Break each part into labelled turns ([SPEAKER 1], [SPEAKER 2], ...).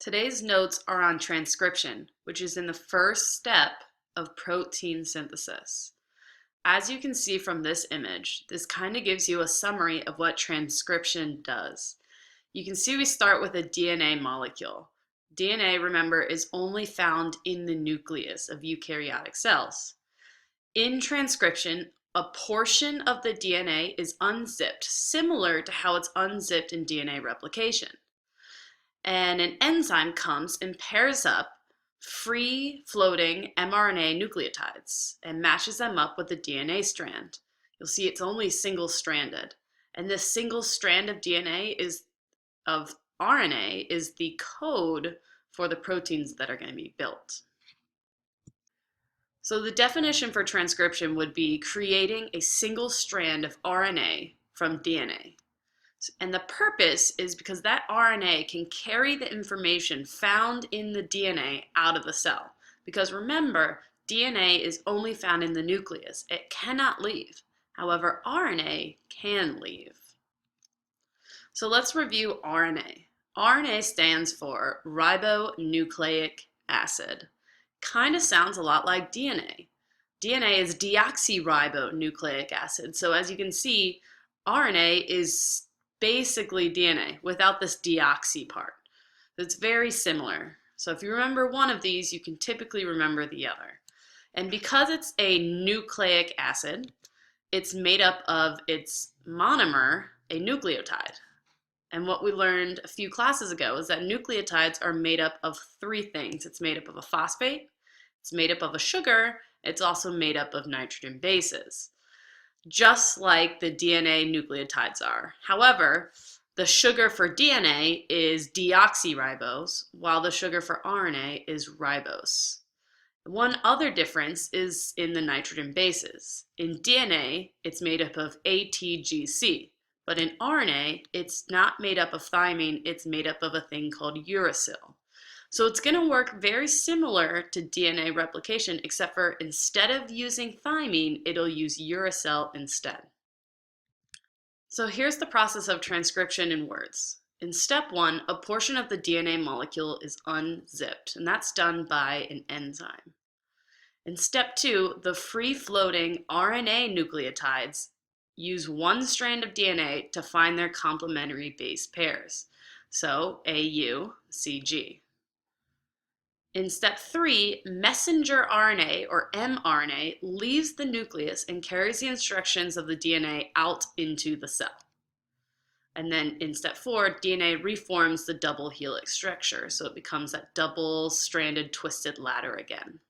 [SPEAKER 1] Today's notes are on transcription, which is in the first step of protein synthesis. As you can see from this image, this kind of gives you a summary of what transcription does. You can see we start with a DNA molecule. DNA, remember, is only found in the nucleus of eukaryotic cells. In transcription, a portion of the DNA is unzipped, similar to how it's unzipped in DNA replication. And an enzyme comes and pairs up free-floating mRNA nucleotides and matches them up with the DNA strand. You'll see it's only single-stranded. And this single strand of RNA is the code for the proteins that are going to be built. So the definition for transcription would be creating a single strand of RNA from DNA. And the purpose is because that RNA can carry the information found in the DNA out of the cell. Because remember, DNA is only found in the nucleus. It cannot leave. However, RNA can leave. So let's review RNA. RNA stands for ribonucleic acid. Kind of sounds a lot like DNA. DNA is deoxyribonucleic acid. So as you can see, RNA is basically DNA without this deoxy part. It's very similar. So if you remember one of these, you can typically remember the other. And because it's a nucleic acid, it's made up of its monomer, a nucleotide. And what we learned a few classes ago is that nucleotides are made up of three things. It's made up of a phosphate, it's made up of a sugar, it's also made up of nitrogen bases, just like the DNA nucleotides are. However, the sugar for DNA is deoxyribose, while the sugar for RNA is ribose. One other difference is in the nitrogen bases. In DNA, it's made up of ATGC, but in RNA, it's not made up of thymine, it's made up of a thing called uracil. So it's going to work very similar to DNA replication, except for instead of using thymine, it'll use uracil instead. So here's the process of transcription in words. In step one, a portion of the DNA molecule is unzipped, and that's done by an enzyme. In step two, the free-floating RNA nucleotides use one strand of DNA to find their complementary base pairs. So AU, CG. In step three, messenger RNA, or mRNA, leaves the nucleus and carries the instructions of the DNA out into the cell. And then in step four, DNA reforms the double helix structure, so it becomes that double-stranded twisted ladder again.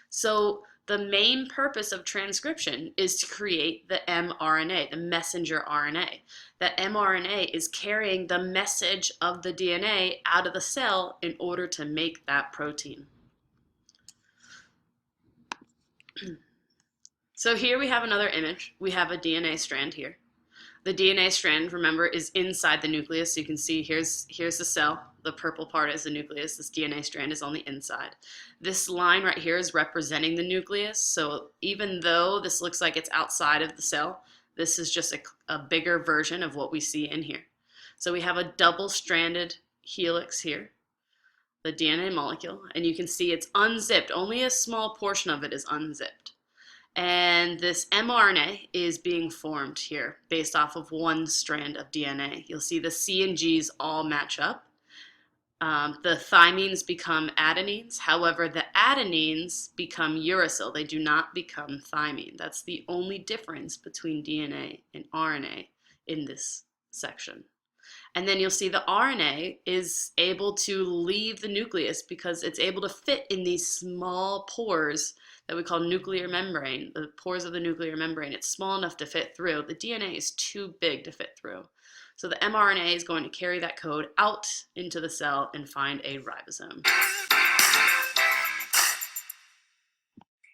[SPEAKER 1] So the main purpose of transcription is to create the mRNA, the messenger RNA. That mRNA is carrying the message of the DNA out of the cell in order to make that protein. So here we have another image. We have a DNA strand here. The DNA strand, remember, is inside the nucleus. So you can see here's the cell. The purple part is the nucleus. This DNA strand is on the inside. This line right here is representing the nucleus. So even though this looks like it's outside of the cell, this is just a bigger version of what we see in here. So we have a double-stranded helix here, the DNA molecule, and you can see it's unzipped. Only a small portion of it is unzipped. And this mRNA is being formed here based off of one strand of DNA. You'll see the C and G's all match up. The thymines become adenines. However, the adenines become uracil. They do not become thymine. That's the only difference between DNA and RNA in this section. And then you'll see the RNA is able to leave the nucleus because it's able to fit in these small pores that we call nuclear membrane, the pores of the nuclear membrane. It's small enough to fit through. The DNA is too big to fit through. So the mRNA is going to carry that code out into the cell and find a ribosome.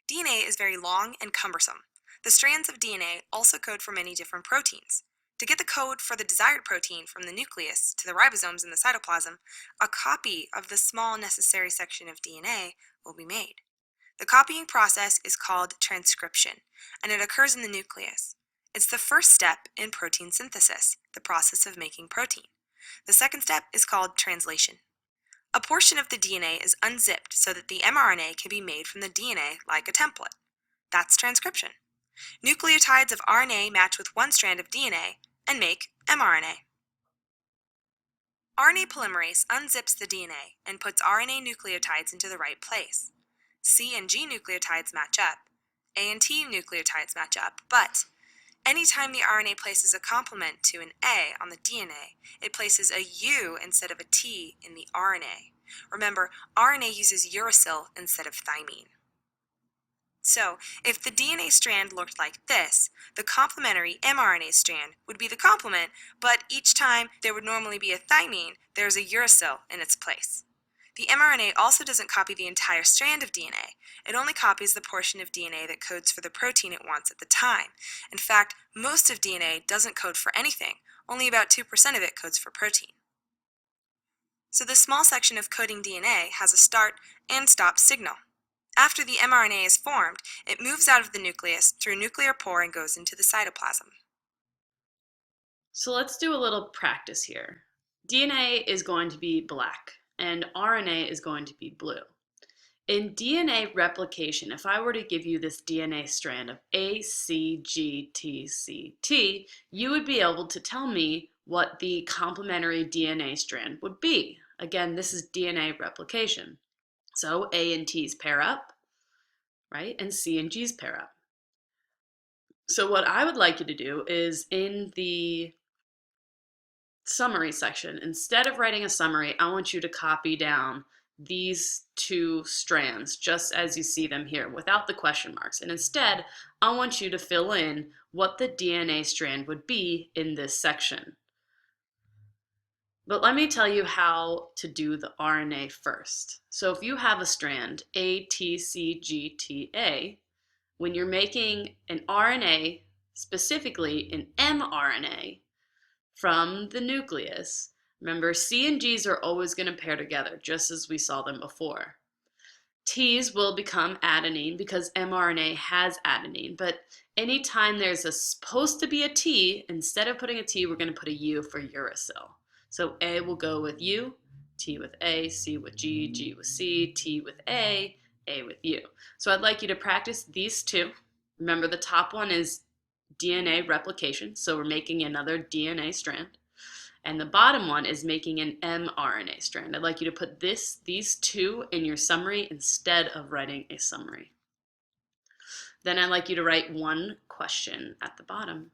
[SPEAKER 2] DNA is very long and cumbersome. The strands of DNA also code for many different proteins. To get the code for the desired protein from the nucleus to the ribosomes in the cytoplasm, a copy of the small necessary section of DNA will be made. The copying process is called transcription, and it occurs in the nucleus. It's the first step in protein synthesis, the process of making protein. The second step is called translation. A portion of the DNA is unzipped so that the mRNA can be made from the DNA like a template. That's transcription. Nucleotides of RNA match with one strand of DNA and make mRNA. RNA polymerase unzips the DNA and puts RNA nucleotides into the right place. C and G nucleotides match up, A and T nucleotides match up, but anytime the RNA places a complement to an A on the DNA, it places a U instead of a T in the RNA. Remember, RNA uses uracil instead of thymine. So, if the DNA strand looked like this, the complementary mRNA strand would be the complement, but each time there would normally be a thymine, there's a uracil in its place. The mRNA also doesn't copy the entire strand of DNA. It only copies the portion of DNA that codes for the protein it wants at the time. In fact, most of DNA doesn't code for anything. Only about 2% of it codes for protein. So the small section of coding DNA has a start and stop signal. After the mRNA is formed, it moves out of the nucleus through a nuclear pore and goes into the cytoplasm.
[SPEAKER 1] So let's do a little practice here. DNA is going to be black and RNA is going to be blue. In DNA replication, if I were to give you this DNA strand of A, C, G, T, C, T, you would be able to tell me what the complementary DNA strand would be. Again, this is DNA replication. So A and T's pair up, right? And C and G's pair up. So what I would like you to do is in the summary section, instead of writing a summary, I want you to copy down these two strands just as you see them here without the question marks. And instead, I want you to fill in what the DNA strand would be in this section. But let me tell you how to do the RNA first. So if you have a strand A, T, C, G, T, A, when you're making an RNA, specifically an mRNA, from the nucleus, remember C and G's are always going to pair together, just as we saw them before. T's will become adenine because mRNA has adenine, but anytime there's supposed to be a T, instead of putting a T, we're going to put a U for uracil. So A will go with U, T with A, C with G, G with C, T with A with U. So I'd like you to practice these two. Remember, the top one is DNA replication, so we're making another DNA strand. And the bottom one is making an mRNA strand. I'd like you to put these two in your summary instead of writing a summary. Then I'd like you to write one question at the bottom.